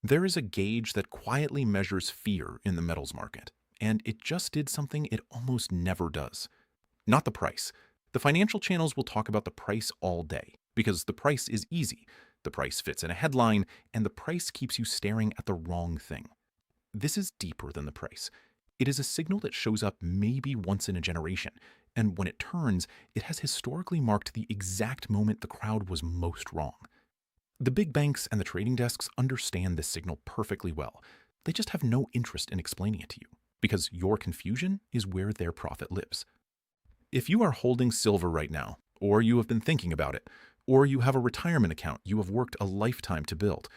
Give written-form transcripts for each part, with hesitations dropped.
There is a gauge that quietly measures fear in the metals market, and it just did something it almost never does. Not the price. The financial channels will talk about the price all day because the price is easy, the price fits in a headline, and the price keeps you staring at the wrong thing. This is deeper than the price. It is a signal that shows up maybe once in a generation, and when it turns, it has historically marked the exact moment the crowd was most wrong. The big banks and the trading desks understand this signal perfectly well. They just have no interest in explaining it to you, because your confusion is where their profit lives. If you are holding silver right now, or you have been thinking about it, or you have a retirement account you have worked a lifetime to build,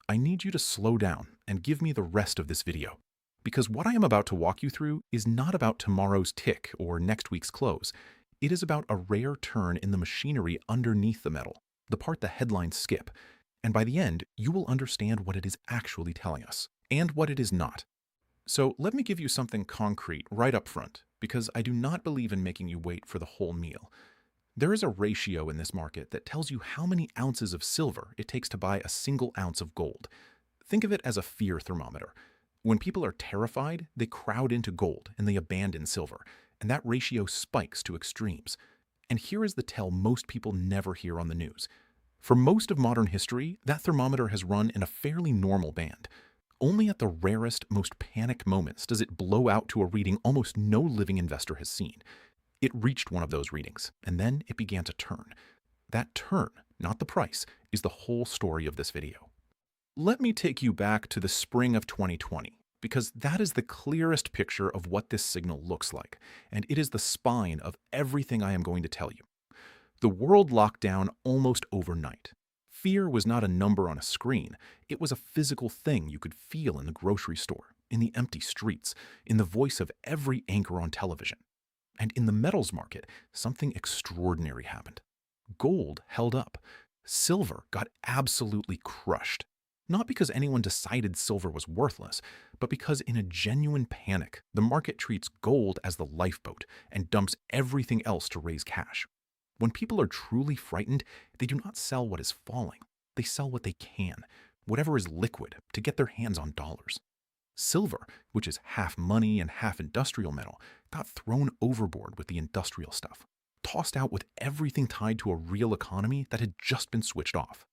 I need you to slow down and give me the rest of this video. Because what I am about to walk you through is not about tomorrow's tick or next week's close. It is about a rare turn in the machinery underneath the metal, the part the headlines skip. And by the end, you will understand what it is actually telling us and what it is not. So let me give you something concrete right up front, because I do not believe in making you wait for the whole meal. There is a ratio in this market that tells you how many ounces of silver it takes to buy a single ounce of gold. Think of it as a fear thermometer. When people are terrified, they crowd into gold and they abandon silver, and that ratio spikes to extremes. And here is the tell most people never hear on the news. For most of modern history, that thermometer has run in a fairly normal band. Only at the rarest, most panicked moments does it blow out to a reading almost no living investor has seen. It reached one of those readings, and then it began to turn. That turn, not the price, is the whole story of this video. Let me take you back to the spring of 2020, because that is the clearest picture of what this signal looks like, and it is the spine of everything I am going to tell you. The world locked down almost overnight. Fear was not a number on a screen. It was a physical thing you could feel in the grocery store, in the empty streets, in the voice of every anchor on television. And in the metals market, something extraordinary happened. Gold held up. Silver got absolutely crushed. Not because anyone decided silver was worthless, but because in a genuine panic, the market treats gold as the lifeboat and dumps everything else to raise cash. When people are truly frightened, they do not sell what is falling. They sell what they can, whatever is liquid, to get their hands on dollars. Silver, which is half money and half industrial metal, got thrown overboard with the industrial stuff, tossed out with everything tied to a real economy that had just been switched off.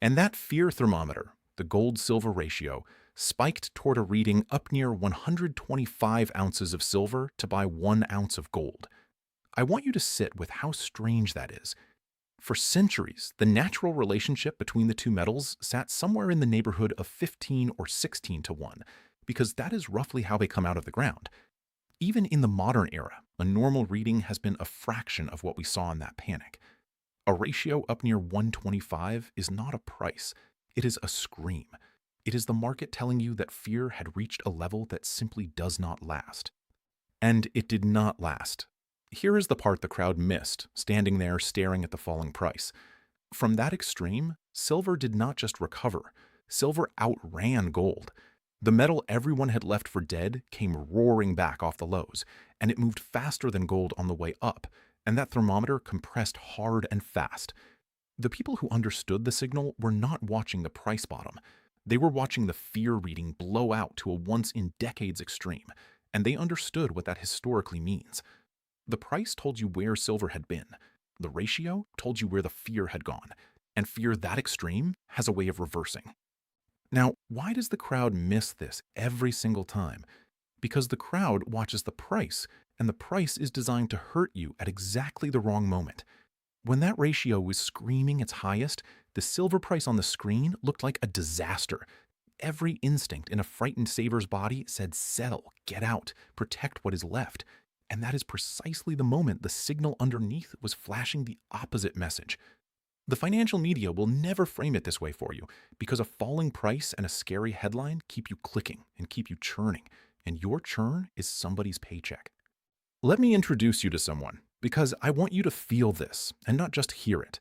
And that fear thermometer, the gold-silver ratio, spiked toward a reading up near 125 ounces of silver to buy 1 ounce of gold. I want you to sit with how strange that is. For centuries, the natural relationship between the two metals sat somewhere in the neighborhood of 15 or 16 to 1, because that is roughly how they come out of the ground. Even in the modern era, a normal reading has been a fraction of what we saw in that panic. A ratio up near 125 is not a price, it is a scream. It is the market telling you that fear had reached a level that simply does not last. And it did not last. Here is the part the crowd missed, standing there staring at the falling price. From that extreme, silver did not just recover. Silver outran gold. The metal everyone had left for dead came roaring back off the lows, and it moved faster than gold on the way up, and that thermometer compressed hard and fast. The people who understood the signal were not watching the price bottom. They were watching the fear reading blow out to a once-in-decades extreme, and they understood what that historically means. The price told you where silver had been. The ratio told you where the fear had gone, and fear that extreme has a way of reversing. Now, why does the crowd miss this every single time? Because the crowd watches the price, and the price is designed to hurt you at exactly the wrong moment. When that ratio was screaming its highest, the silver price on the screen looked like a disaster. Every instinct in a frightened saver's body said, "Sell, get out, protect what is left." And that is precisely the moment the signal underneath was flashing the opposite message. The financial media will never frame it this way for you, because a falling price and a scary headline keep you clicking and keep you churning, and your churn is somebody's paycheck. Let me introduce you to someone, because I want you to feel this and not just hear it.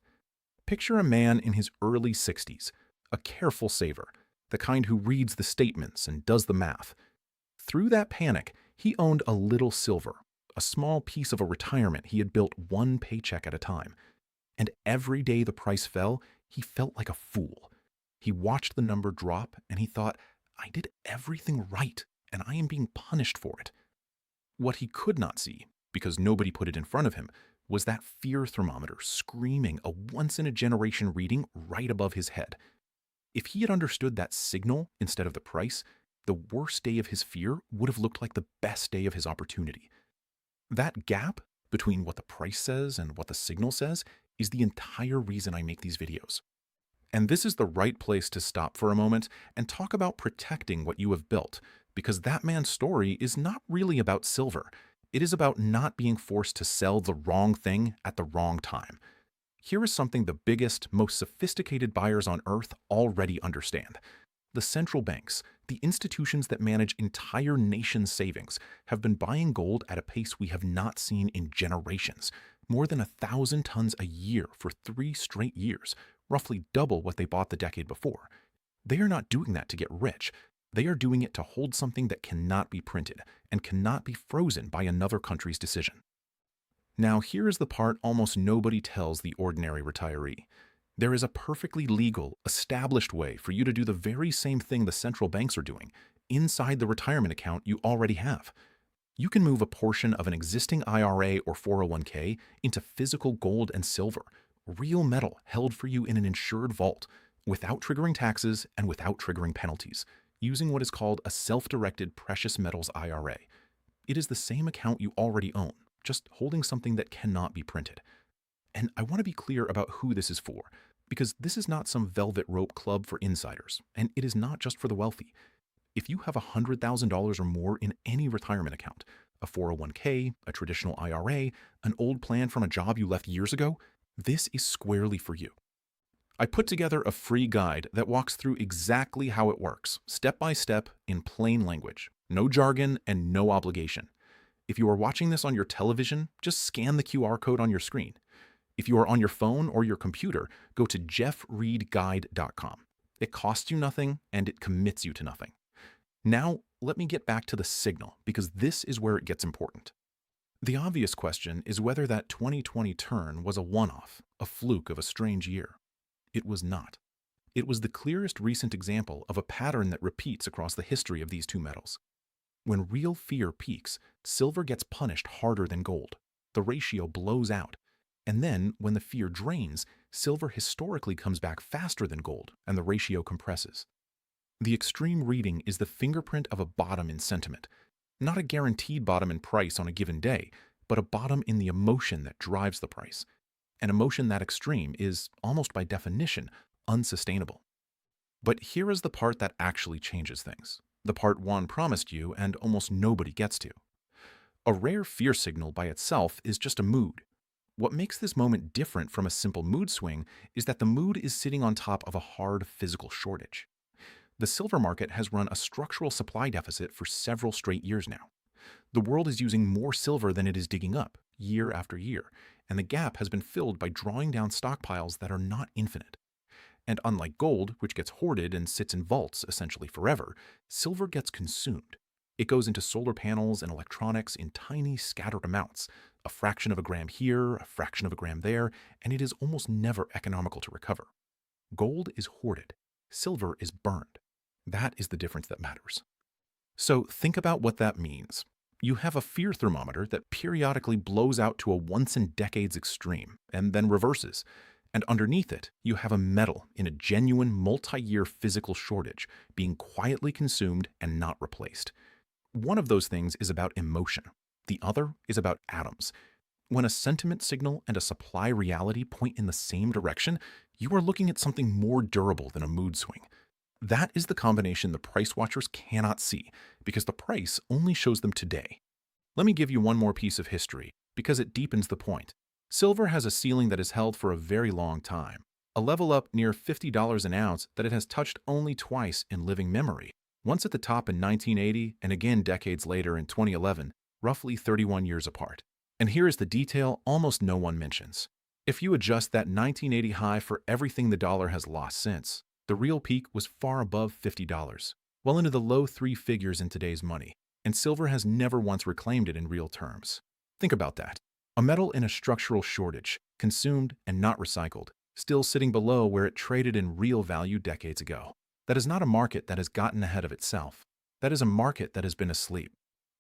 Picture a man in his early 60s, a careful saver, the kind who reads the statements and does the math. Through that panic, he owned a little silver, a small piece of a retirement he had built one paycheck at a time. And every day the price fell, he felt like a fool. He watched the number drop and he thought, I did everything right and I am being punished for it. What he could not see, because nobody put it in front of him, was that fear thermometer screaming a once-in-a-generation reading right above his head. If he had understood that signal instead of the price, the worst day of his fear would have looked like the best day of his opportunity. That gap between what the price says and what the signal says is the entire reason I make these videos. And this is the right place to stop for a moment and talk about protecting what you have built, because that man's story is not really about silver. It is about not being forced to sell the wrong thing at the wrong time. Here is something the biggest, most sophisticated buyers on earth already understand. The central banks, the institutions that manage entire nations' savings, have been buying gold at a pace we have not seen in generations, more than 1,000 tons a year for 3 straight years, roughly double what they bought the decade before. They are not doing that to get rich. They are doing it to hold something that cannot be printed and cannot be frozen by another country's decision. Now, here is the part almost nobody tells the ordinary retiree. There is a perfectly legal, established way for you to do the very same thing the central banks are doing inside the retirement account you already have. You can move a portion of an existing IRA or 401k into physical gold and silver, real metal held for you in an insured vault, without triggering taxes and without triggering penalties, using what is called a self-directed precious metals IRA. It is the same account you already own, just holding something that cannot be printed. And I want to be clear about who this is for, because this is not some velvet rope club for insiders, and it is not just for the wealthy. If you have $100,000 or more in any retirement account, a 401k, a traditional IRA, an old plan from a job you left years ago, this is squarely for you. I put together a free guide that walks through exactly how it works, step by step, in plain language. No jargon and no obligation. If you are watching this on your television, just scan the QR code on your screen. If you are on your phone or your computer, go to jeffreedguide.com. It costs you nothing and it commits you to nothing. Now, let me get back to the signal, because this is where it gets important. The obvious question is whether that 2020 turn was a one-off, a fluke of a strange year. It was not. It was the clearest recent example of a pattern that repeats across the history of these two metals. When real fear peaks, silver gets punished harder than gold. The ratio blows out. And then, when the fear drains, silver historically comes back faster than gold, and the ratio compresses. The extreme reading is the fingerprint of a bottom in sentiment. Not a guaranteed bottom in price on a given day, but a bottom in the emotion that drives the price. An emotion that extreme is, almost by definition, unsustainable. But here is the part that actually changes things. The part Juan promised you and almost nobody gets to. A rare fear signal by itself is just a mood. What makes this moment different from a simple mood swing is that the mood is sitting on top of a hard physical shortage. The silver market has run a structural supply deficit for several straight years now. The world is using more silver than it is digging up, year after year, and the gap has been filled by drawing down stockpiles that are not infinite. And unlike gold, which gets hoarded and sits in vaults essentially forever, silver gets consumed. It goes into solar panels and electronics in tiny scattered amounts, a fraction of a gram here, a fraction of a gram there, and it is almost never economical to recover. Gold is hoarded. Silver is burned. That is the difference that matters. So think about what that means. You have a fear thermometer that periodically blows out to a once-in-decades extreme and then reverses. And underneath it, you have a metal in a genuine multi-year physical shortage being quietly consumed and not replaced. One of those things is about emotion. The other is about atoms. When a sentiment signal and a supply reality point in the same direction, you are looking at something more durable than a mood swing. That is the combination the price watchers cannot see, because the price only shows them today. Let me give you one more piece of history, because it deepens the point. Silver has a ceiling that is held for a very long time, a level up near $50 an ounce that it has touched only twice in living memory, once at the top in 1980 and again decades later in 2011, roughly 31 years apart. And here is the detail almost no one mentions. If you adjust that 1980 high for everything the dollar has lost since, the real peak was far above $50, well into the low 3 figures in today's money, and silver has never once reclaimed it in real terms. Think about that. A metal in a structural shortage, consumed and not recycled, still sitting below where it traded in real value decades ago. That is not a market that has gotten ahead of itself. That is a market that has been asleep.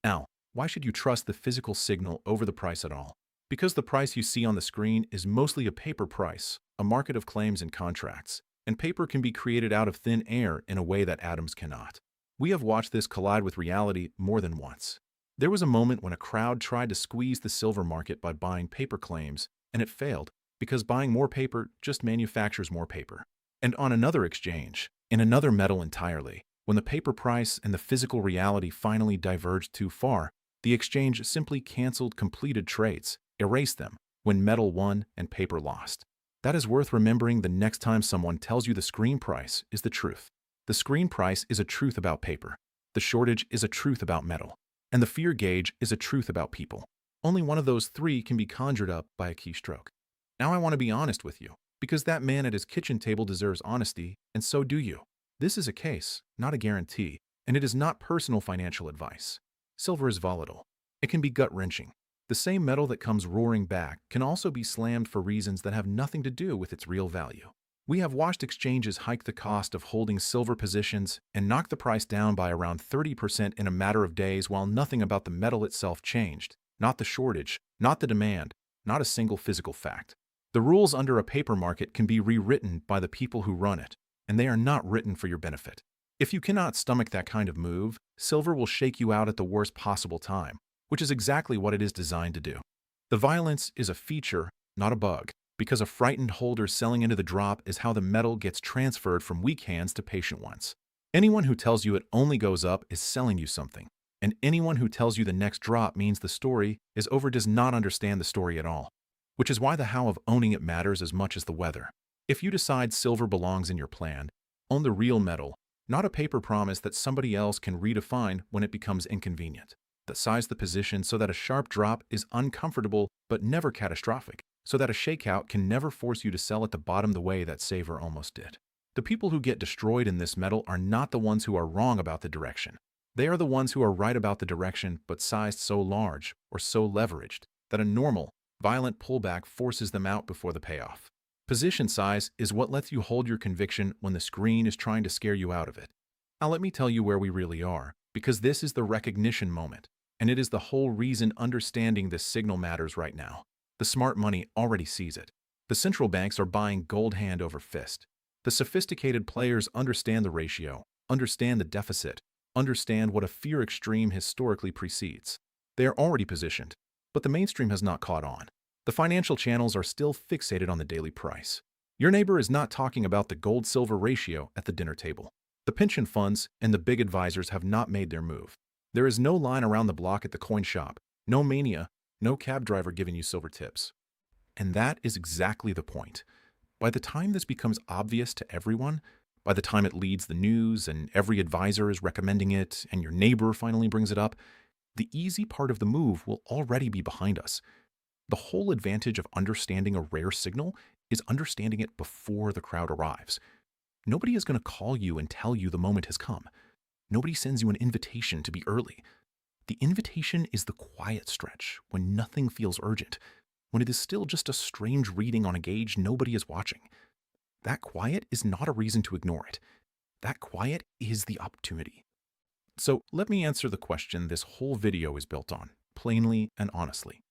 Now, why should you trust the physical signal over the price at all? Because the price you see on the screen is mostly a paper price, a market of claims and contracts, and paper can be created out of thin air in a way that atoms cannot. We have watched this collide with reality more than once. There was a moment when a crowd tried to squeeze the silver market by buying paper claims, and it failed because buying more paper just manufactures more paper. And on another exchange, in another metal entirely, when the paper price and the physical reality finally diverged too far, the exchange simply canceled completed trades, erased them, when metal won and paper lost. That is worth remembering the next time someone tells you the screen price is the truth. The screen price is a truth about paper. The shortage is a truth about metal. And the fear gauge is a truth about people. Only one of those three can be conjured up by a keystroke. Now I want to be honest with you, because that man at his kitchen table deserves honesty, and so do you. This is a case, not a guarantee, and it is not personal financial advice. Silver is volatile. It can be gut-wrenching. The same metal that comes roaring back can also be slammed for reasons that have nothing to do with its real value. We have watched exchanges hike the cost of holding silver positions and knock the price down by around 30% in a matter of days while nothing about the metal itself changed. Not the shortage, not the demand, not a single physical fact. The rules under a paper market can be rewritten by the people who run it, and they are not written for your benefit. If you cannot stomach that kind of move, silver will shake you out at the worst possible time, which is exactly what it is designed to do. The violence is a feature, not a bug, because a frightened holder selling into the drop is how the metal gets transferred from weak hands to patient ones. Anyone who tells you it only goes up is selling you something, and anyone who tells you the next drop means the story is over does not understand the story at all, which is why the how of owning it matters as much as the whether. If you decide silver belongs in your plan, own the real metal, not a paper promise that somebody else can redefine when it becomes inconvenient. Size the position so that a sharp drop is uncomfortable but never catastrophic, so that a shakeout can never force you to sell at the bottom the way that Saver almost did. The people who get destroyed in this metal are not the ones who are wrong about the direction. They are the ones who are right about the direction but sized so large or so leveraged that a normal, violent pullback forces them out before the payoff. Position size is what lets you hold your conviction when the screen is trying to scare you out of it. Now let me tell you where we really are, because this is the recognition moment, and it is the whole reason understanding this signal matters right now. The smart money already sees it. The central banks are buying gold hand over fist. The sophisticated players understand the ratio, understand the deficit, understand what a fear extreme historically precedes. They are already positioned, but the mainstream has not caught on. The financial channels are still fixated on the daily price. Your neighbor is not talking about the gold-silver ratio at the dinner table. The pension funds and the big advisors have not made their move. There is no line around the block at the coin shop, no mania, no cab driver giving you silver tips. And that is exactly the point. By the time this becomes obvious to everyone, by the time it leads the news and every advisor is recommending it and your neighbor finally brings it up, the easy part of the move will already be behind us. The whole advantage of understanding a rare signal is understanding it before the crowd arrives. Nobody is going to call you and tell you the moment has come. Nobody sends you an invitation to be early. The invitation is the quiet stretch when nothing feels urgent, when it is still just a strange reading on a gauge nobody is watching. That quiet is not a reason to ignore it. That quiet is the opportunity. So let me answer the question this whole video is built on, plainly and honestly.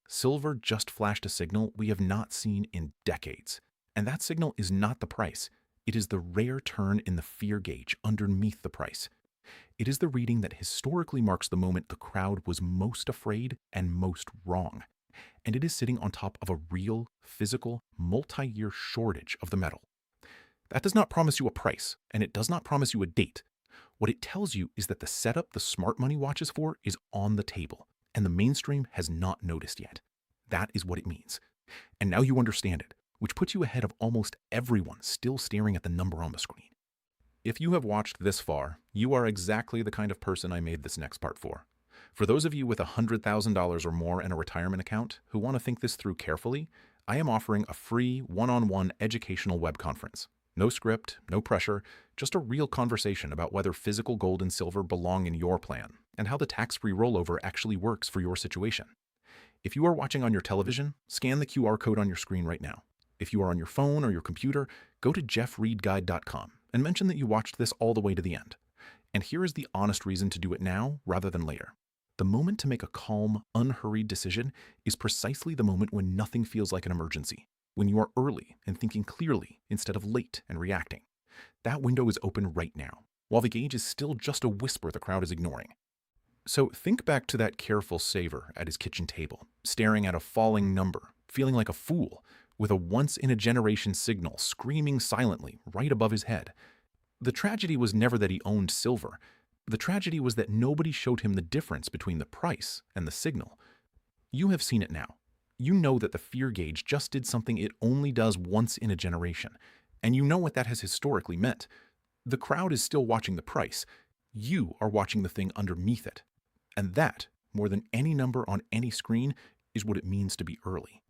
Silver just flashed a signal we have not seen in decades. And that signal is not the price. It is the rare turn in the fear gauge underneath the price. It is the reading that historically marks the moment the crowd was most afraid and most wrong. And it is sitting on top of a real, physical, multi-year shortage of the metal. That does not promise you a price, and it does not promise you a date. What it tells you is that the setup the smart money watches for is on the table, and the mainstream has not noticed yet. That is what it means. And now you understand it, which puts you ahead of almost everyone still staring at the number on the screen. If you have watched this far, you are exactly the kind of person I made this next part for. For those of you with $100,000 or more in a retirement account who want to think this through carefully, I am offering a free one-on-one educational web conference. No script, no pressure, just a real conversation about whether physical gold and silver belong in your plan and how the tax-free rollover actually works for your situation. If you are watching on your television, scan the QR code on your screen right now. If you are on your phone or your computer, go to jeffreedguide.com and mention that you watched this all the way to the end. And here is the honest reason to do it now rather than later. The moment to make a calm, unhurried decision is precisely the moment when nothing feels like an emergency, when you are early and thinking clearly instead of late and reacting. That window is open right now, while the gauge is still just a whisper the crowd is ignoring. So think back to that careful saver at his kitchen table, staring at a falling number, feeling like a fool, with a once-in-a-generation signal screaming silently right above his head. The tragedy was never that he owned silver. The tragedy was that nobody showed him the difference between the price and the signal. You have seen it now. You know that the fear gauge just did something it only does once in a generation, and you know what that has historically meant. The crowd is still watching the price. You are watching the thing underneath it. And that, more than any number on any screen, is what it means to be early.